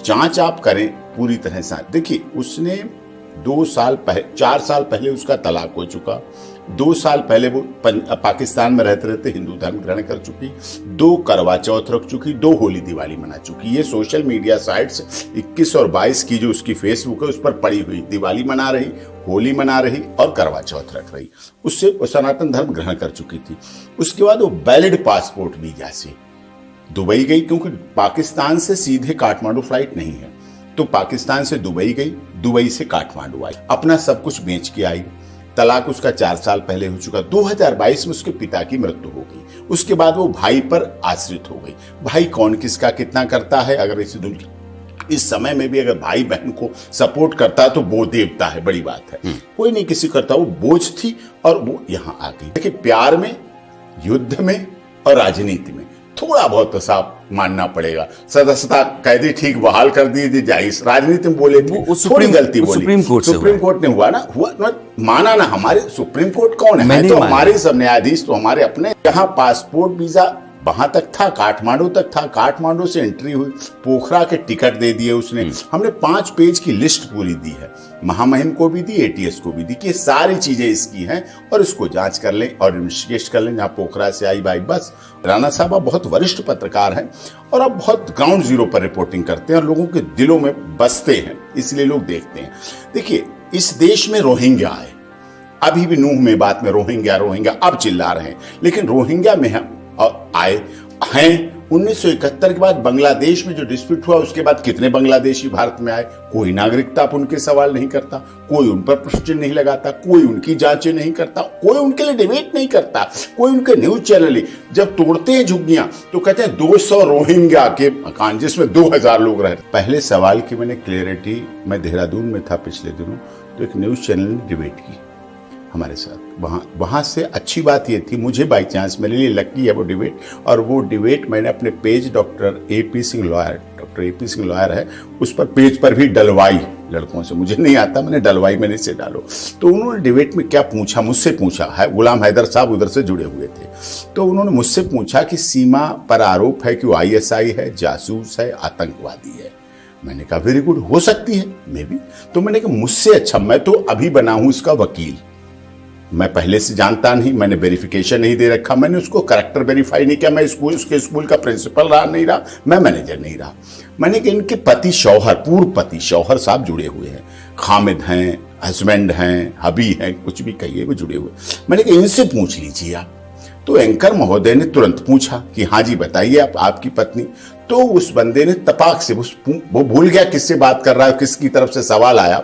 जांच आप करें पूरी तरह से। देखिए, उसने 4 साल पहले उसका तलाक हो चुका, 2 साल पहले वो पाकिस्तान में रहते रहते हिंदू धर्म ग्रहण कर चुकी, 2 करवा चौथ रख चुकी, 2 होली दिवाली मना चुकी। ये सोशल मीडिया साइट्स 21 और 22 की जो उसकी फेसबुक है उस पर पड़ी हुई, दिवाली मना रही, होली मना रही और करवा चौथ रख रही। उससे वो सनातन धर्म ग्रहण कर चुकी थी। उसके बाद वो वैलिड पासपोर्ट वीजा से दुबई गई, क्योंकि पाकिस्तान से सीधे काठमांडू फ्लाइट नहीं है, तो पाकिस्तान से दुबई गई, दुबई से काठमांडू आई, अपना सब कुछ बेच के आई। तलाक उसका 4 साल पहले हो चुका। 2022 में उसके पिता की मृत्यु हो गई। उसके बाद वो भाई पर आश्रित हो गई। भाई कौन किसका कितना करता है, अगर इस समय में भी अगर भाई बहन को सपोर्ट करता है तो वो देवता है, बड़ी बात है। कोई नहीं किसी करता, वो बोझ थी और वो यहां आ गई। देखिए, प्यार में, युद्ध में और राजनीति में थोड़ा बहुत तो साफ मानना पड़ेगा। सदस्यता कैदी ठीक बहाल कर दी जाए, राजनीति में बोले थोड़ी गलती बोली, सुप्रीम कोर्ट ने हुआ ना, माना ना। हमारे सुप्रीम कोर्ट कौन है? तो हमारे सब न्यायाधीश तो हमारे अपने। यहाँ पासपोर्ट वीजा वहां तक था, काठमांडू तक था, काठमांडू से एंट्री हुई, पोखरा के टिकट दे दिए उसने। हमने 5 पेज की लिस्ट पूरी दी है, महामहिम को भी दी, एटीएस को भी दी, कि सारी चीजें इसकी हैं और इसको जांच कर लें और इन्वेस्टिगेट कर लें। जहां पोखरा से आई भाई बस। राणा साहब आप बहुत वरिष्ठ पत्रकार हैं और आप बहुत ग्राउंड जीरो पर रिपोर्टिंग करते हैं और लोगों के दिलों में बसते हैं, इसलिए लोग देखते हैं। देखिए, इस देश में रोहिंग्या है, अभी भी नूह में बात में रोहिंग्या अब चिल्ला रहे हैं, लेकिन रोहिंग्या में हम आए हैं 1971 के बाद। बांग्लादेश में जो डिस्प्यूट हुआ उसके बाद कितने बांग्लादेशी भारत में आए, कोई नागरिकता आप उनके सवाल नहीं करता, कोई उन पर प्रश्न नहीं लगाता, कोई उनकी जांचें नहीं करता, कोई उनके लिए डिबेट नहीं करता, कोई उनके न्यूज चैनल ही जब तोड़ते हैं झुग्गियां तो कहते हैं 200 रोहिंग्या के मकान जिसमें 2000 लोग रहते। पहले सवाल की मैंने क्लियरिटी, मैं देहरादून में था पिछले दिनों, तो एक न्यूज चैनल ने डिबेट की हमारे साथ। वहां से अच्छी बात ये थी, मुझे बाई चांस, मेरे लिए लकी है वो डिबेट, और वो डिबेट मैंने अपने page doctor AP Singh lawyer है, उस पर पेज पर भी डलवाई लड़कों से। मुझे नहीं आता, मैंने डलवाई, मैंने इसे डालो। तो उन्होंने डिबेट में क्या पूछा, मुझसे पूछा है, गुलाम हैदर साहब उधर से जुड़े हुए थे, तो उन्होंने मुझसे पूछा कि सीमा पर आरोप है कि वो ISI है, जासूस है, आतंकवादी है। मैंने कहा वेरी गुड, हो सकती है मे भी। तो मैंने कहा मुझसे अच्छा, मैं तो अभी बना हूं उसका वकील, मैं पहले से जानता नहीं, मैंने वेरिफिकेशन नहीं दे रखा, मैंने उसको करेक्टर वेरीफाई नहीं किया, मैं उसके स्कूल का प्रिंसिपल नहीं रहा, मैं मैनेजर नहीं रहा। मैंने कहा इनके पति शौहर, पूर्व पति शौहर साहब जुड़े हुए हैं, खामिद हैं, हस्बैंड हैं, हबी हैं, कुछ भी कहिए, वो जुड़े हुए। मैंने कहा इनसे पूछ लीजिए आप। तो एंकर महोदय ने तुरंत पूछा कि हाँ जी बताइए आपकी पत्नी। तो उस बंदे ने तपाक से, वो भूल गया किससे बात कर रहा है, किसकी तरफ से सवाल आया।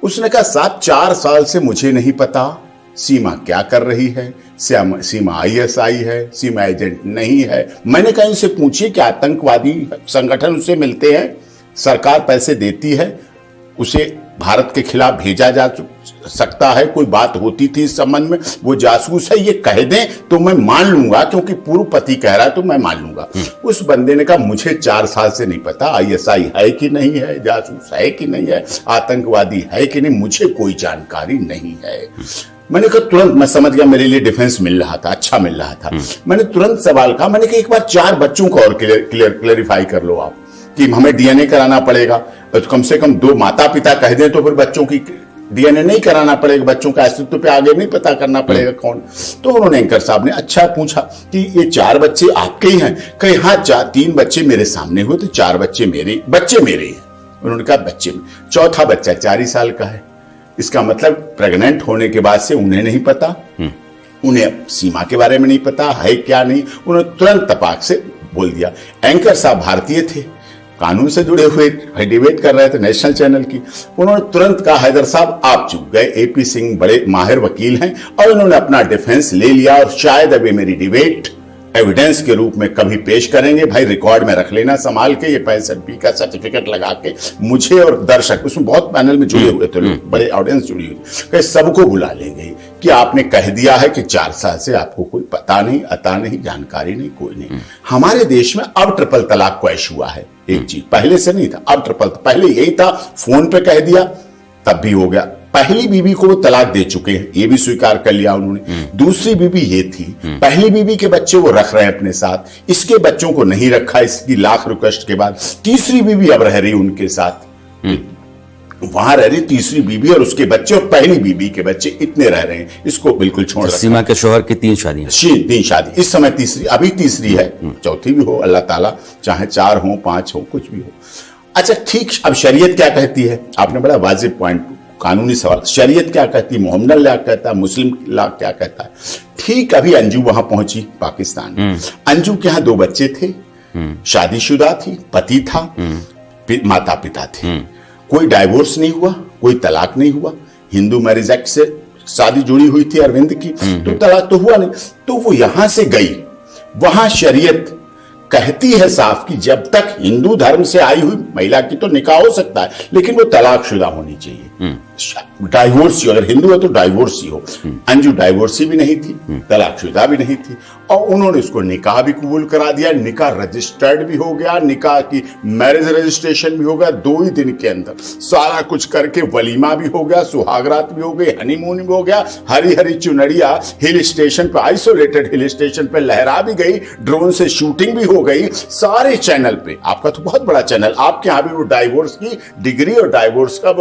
उसने कहा साहब 4 साल से मुझे नहीं पता सीमा क्या कर रही है, सीमा ISI है, सीमा एजेंट नहीं है। मैंने कहा इनसे पूछिए कि आतंकवादी संगठन उसे मिलते हैं, सरकार पैसे देती है, उसे भारत के खिलाफ भेजा जा सकता है, कोई बात होती थी इस संबंध में, वो जासूस है, ये कह दें तो मैं मान लूंगा, क्योंकि पूर्व पति कह रहा है तो मैं मान लूंगा। उस बंदे ने कहा मुझे 4 साल से नहीं पता ISI है कि नहीं है, जासूस है कि नहीं है, आतंकवादी है कि नहीं, मुझे कोई जानकारी नहीं है। मैंने कहा तुरंत, मैं समझ गया मेरे लिए डिफेंस मिल रहा था, अच्छा मिल रहा था। मैंने तुरंत सवाल कहा, मैंने कहा एक बार 4 बच्चों को और क्लियरिफाई कर लो आप, कि हमें DNA कराना पड़ेगा, तो कम से कम 2 माता पिता कह दें तो फिर बच्चों की DNA नहीं कराना पड़ेगा, बच्चों का अस्तित्व पे आगे नहीं पता करना पड़ेगा कौन। तो उन्होंने एंकर साहब ने अच्छा पूछा कि ये 4 बच्चे आपके ही हैं? कहे हाँ, 3 बच्चे मेरे सामने हुए थे, 4 बच्चे मेरे हैं। उन्होंने कहा बच्चे में, चौथा बच्चा 4 ही साल का है। इसका मतलब प्रेग्नेंट होने के बाद से उन्हें नहीं पता, उन्हें सीमा के बारे में नहीं पता है क्या नहीं। उन्होंने तुरंत तपाक से बोल दिया। एंकर साहब भारतीय थे, कानून से जुड़े हुए, डिबेट कर रहे थे नेशनल चैनल की। उन्होंने तुरंत कहा हैदर साहब आप चुप गए, एपी सिंह बड़े माहिर वकील हैं, और उन्होंने अपना डिफेंस ले लिया और शायद अभी मेरी डिबेट एविडेंस के रूप में कभी पेश करेंगे। भाई रिकॉर्ड में रख लेना संभाल के, ये 65B का सर्टिफिकेट लगा के। मुझे और दर्शक, उसमें बहुत पैनल में जुड़े हुए थे लोग, बड़े ऑडियंस जुड़ी हुई, सबको बुला लेंगे कि आपने कह दिया है कि 4 साल से आपको कोई पता नहीं, अता नहीं, जानकारी नहीं, कोई नहीं। हमारे देश में अब ट्रिपल तलाक क्वैश हुआ है, एक चीज पहले से नहीं था, अब ट्रिपल, पहले यही था फोन पे कह दिया तब भी हो गया, पहली बीवी को वो तलाक दे चुके हैं, ये भी स्वीकार कर लिया उन्होंने। दूसरी बीवी ये थी, पहली बीवी के बच्चे वो रख रहे हैं अपने साथ, इसके बच्चों को नहीं रखा इसकी लाख रिक्वेस्ट के बाद। तीसरी बीवी अब रह रही उनके साथ, वहां रह रही तीसरी बीवी और उसके बच्चे, और पहली बीवी के बच्चे, इतने रह रहे हैं। इसको बिल्कुल छोड़ रखा। सीमा के शोहर की 3 शादियां, 3 शादी इस समय, तीसरी अभी तीसरी है, चौथी भी हो अल्लाह ताला चाहे 4 हो 5 हो कुछ भी हो। अच्छा ठीक, अब शरीयत क्या कहती है? आपने बड़ा वाजिब पॉइंट, कानूनी सवाल, शरीयत क्या कहती है, मोहम्मद लॉ कहता है, मुस्लिम लॉ क्या कहता है? ठीक अभी अंजू वहां पहुंची पाकिस्तान में। अंजू के यहाँ 2 बच्चे थे, शादीशुदा थी, पति था, माता पिता थे, कोई डाइवोर्स नहीं हुआ, कोई तलाक नहीं हुआ। हिंदू मैरिज एक्ट से शादी जुड़ी हुई थी अरविंद की, तो तलाक तो हुआ नहीं। तो वो यहां से गई, वहां शरीयत कहती है साफ कि जब तक हिंदू धर्म से आई हुई महिला की तो निकाह हो सकता है, लेकिन वो तलाकशुदा होनी चाहिए, डाइवोर्सी, अगर हिंदू है तो डाइवोर्सी हो। अंजू डाइवोर्सी भी नहीं थी, तलाकशुदा भी नहीं थी, और उन्होंने उसको निकाह भी कबूल करा दिया, निकाह रजिस्टर्ड भी हो गया, निकाह की मैरिज रजिस्ट्रेशन भी हो गया 2 ही दिन के अंदर, सारा कुछ करके वलीमा भी हो गया, सुहागरात भी हो गई, हनीमून भी हो गया, हरी हरी चुनरिया हिल स्टेशन पर, आइसोलेटेड हिल स्टेशन पर लहरा भी गई, ड्रोन से शूटिंग भी हो गई, सारे चैनल पे। आपका तो बहुत बड़ा चैनल, आपके यहां भी वो डाइवोर्स की डिग्री और डाइवोर्स का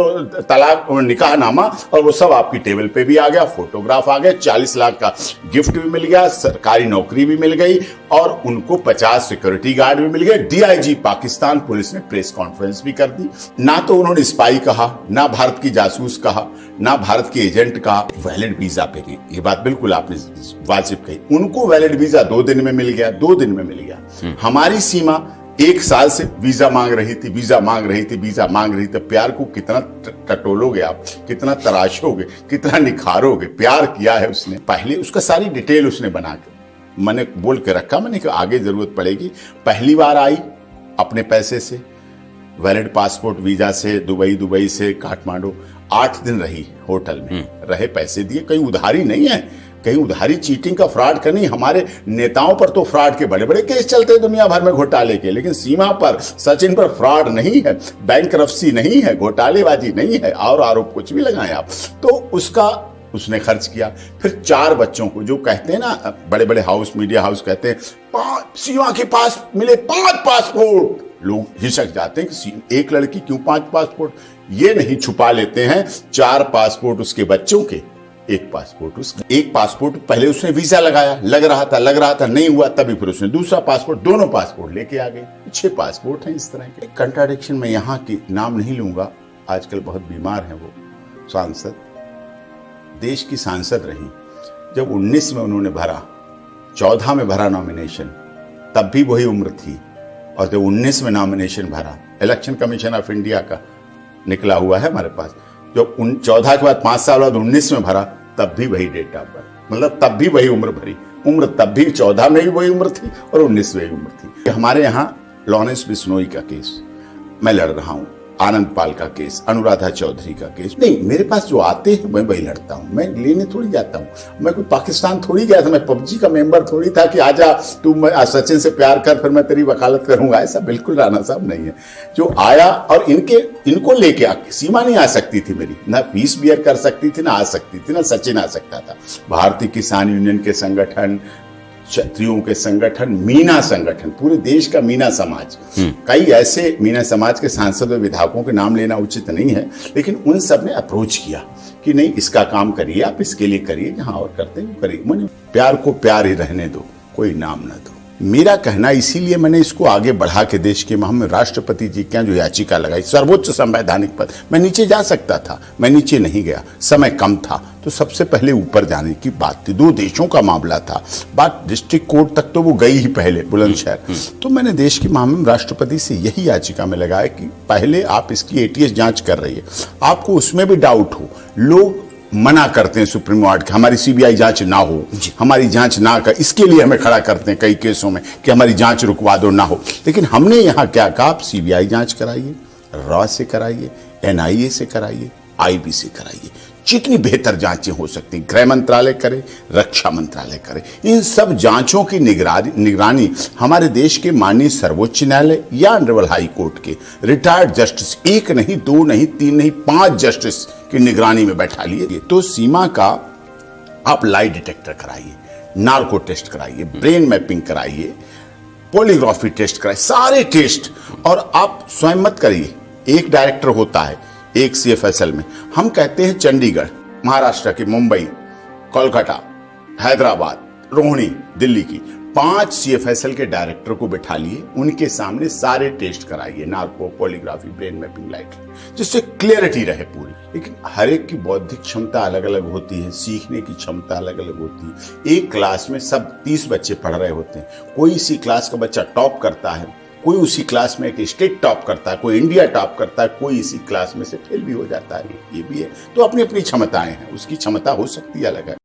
तलाक निकाह नामा और वो सब आपकी टेबल पे भी आ गया, फोटोग्राफ आ गया, 40 लाख का गिफ्ट भी मिल गया, सरकारी नौकरी भी मिल गई, और उनको 50 सिक्योरिटी गार्ड भी मिल गए। डीआईजी पाकिस्तान पुलिस ने प्रेस कॉन्फ्रेंस भी कर दी। ना तो उन्होंने स्पाई कहा, ना भारत की जासूस कहा, ना भारत के एजेंट कहा, वैलिड वीजा पे नहीं। ये बात बिल्कुल आपने वाजिब कही, उनको वैलिड वीजा 2 दिन में मिल गया, 2 दिन में मिल गया। हमारी सीमा 1 साल से वीजा मांग रही थी, वीजा मांग रही थी, वीजा मांग रही थी। प्यार को कितना टटोलोगे आप, कितना तराशोगे, कितना निखारोगे? प्यार किया है उसने, पहले उसका सारी डिटेल उसने बना के मैंने बोल के रखा, मैंने कहा आगे जरूरत पड़ेगी। पहली बार आई अपने पैसे से, वैलिड पासपोर्ट वीजा से, दुबई से काठमांडू, 8 दिन रही होटल में, रहे, पैसे दिए, कहीं उधारी नहीं है, कहीं उधारी चीटिंग का फ्रॉड का नहीं। हमारे नेताओं पर तो फ्रॉड के बड़े बड़े केस चलते हैं दुनिया भर में घोटाले के, लेकिन सीमा पर सचिन पर फ्रॉड नहीं है, बैंकरप्सी नहीं है, घोटालेबाजी नहीं है, और आरोप कुछ भी लगाएं आप। तो उसका उसने खर्च किया। फिर 4 बच्चों को, जो कहते हैं ना बड़े बड़े हाउस, मीडिया हाउस कहते हैं सीमा के पास मिले 5 पासपोर्ट, लोग हिचक जाते हैं कि एक लड़की क्यों 5 पासपोर्ट, ये नहीं छुपा लेते हैं। 4 पासपोर्ट उसके बच्चों के, 1 पासपोर्ट उसका। 1 पासपोर्ट पहले उसने वीजा लगाया, लग रहा था नहीं हुआ, तभी फिर उसने दूसरा पासपोर्ट, दोनों पासपोर्ट लेके आ गए। 6 पासपोर्ट हैं इस तरह के। कंट्राडिक्शन में यहाँ की नाम नहीं लूंगा, आजकल बहुत बीमार है वो सांसद, देश की सांसद रही। जब 19 में उन्होंने भरा, 14 में भरा नॉमिनेशन, तब भी वही उम्र थी, और जब 19 में नॉमिनेशन भरा, इलेक्शन कमीशन ऑफ इंडिया का निकला हुआ है हमारे पास, जो 14 के बाद 5 साल बाद 19 में भरा, तब भी वही डेट ऑफ बर्थ, मतलब तब भी वही उम्र भरी। उम्र तब भी 14 में भी वही उम्र थी और 19 में भी उम्र थी। हमारे यहाँ लॉरेंस बिश्नोई का केस मैं लड़ रहा हूँ, आनंद पाल का केस, अनुराधा चौधरी का केस, नहीं, मेरे पास जो आते हैं मैं वही लड़ता हूँ, मैं लेने थोड़ी जाता हूँ। मैं कोई पाकिस्तान थोड़ी गया था, मैं पबजी का मेंबर थोड़ी था कि आजा तू सचिन से प्यार कर फिर मैं तेरी वकालत करूंगा, ऐसा बिल्कुल राणा साहब नहीं है। जो आया, और इनको लेके आके सीमा नहीं आ सकती थी मेरी, ना फीस बियर कर सकती थी, ना आ सकती थी, ना सचिन आ सकता था। भारतीय किसान यूनियन के संगठन, क्षत्रियों के संगठन, मीना संगठन, पूरे देश का मीना समाज, कई ऐसे मीना समाज के सांसद और विधायकों के नाम लेना उचित नहीं है, लेकिन उन सब ने अप्रोच किया कि नहीं, इसका काम करिए आप, इसके लिए करिए, जहां और करते हैं करिए। मैंने प्यार को प्यार ही रहने दो, कोई नाम ना दो, मेरा कहना। इसीलिए मैंने इसको आगे बढ़ा के देश के हम राष्ट्रपति जी के जो याचिका लगाई, सर्वोच्च संवैधानिक पद, मैं नीचे जा सकता था, मैं नीचे नहीं गया, समय कम था, तो सबसे पहले ऊपर जाने की बात थी। 2 देशों का मामला था, बात डिस्ट्रिक्ट कोर्ट तक तो वो गई ही पहले, बुलंदशहर। तो मैंने देश के मामले राष्ट्रपति से यही याचिका में लगाया कि पहले आप इसकी ATS जांच कर रही है, आपको उसमें भी डाउट हो, लोग मना करते हैं सुप्रीम कोर्ट के हमारी CBI जांच ना हो, हमारी जांच ना कर, इसके लिए हमें खड़ा करते हैं कई केसों में कि हमारी जांच रुकवा दो, ना हो। लेकिन हमने यहां क्या कहा, आप CBI जांच कराइए, रॉ से कराइए, NIA से कराइए, IB से कराइए, जितनी बेहतर जांचें हो सकती, गृह मंत्रालय करे, रक्षा मंत्रालय करे, इन सब जांचों की निगरानी हमारे देश के माननीय सर्वोच्च न्यायालय या ऑनरेबल हाई कोर्ट के रिटायर्ड जस्टिस, एक नहीं, दो नहीं, तीन नहीं, 5 जस्टिस की निगरानी में बैठा लिए। तो सीमा का आप लाई डिटेक्टर कराइए, नार्को टेस्ट कराइए, ब्रेन मैपिंग कराइए, पॉलीग्राफी टेस्ट कराइए, सारे टेस्ट। और आप स्वयं मत करिए, एक डायरेक्टर होता है एक CFSL में। हम कहते हैं चंडीगढ़, महाराष्ट्र की, मुंबई, कोलकाता, हैदराबाद, रोहिणी, दिल्ली की 5 CFSL के डायरेक्टर को बिठा लिए, उनके सामने सारे टेस्ट कराइए, narco, polygraphy, brain mapping, light, जिससे क्लियरिटी रहे पूरी। लेकिन हर एक की बौद्धिक क्षमता अलग अलग होती है, सीखने की क्षमता अलग अलग होती है। एक क्लास में सब 30 बच्चे पढ़ रहे होते हैं, कोई इसी क्लास का बच्चा टॉप करता है, कोई उसी क्लास में एक स्टेट टॉप करता है, कोई इंडिया टॉप करता है, कोई इसी क्लास में से फेल भी हो जाता है, ये भी है। तो अपनी अपनी क्षमताएं हैं, उसकी क्षमता हो सकती है अलग है।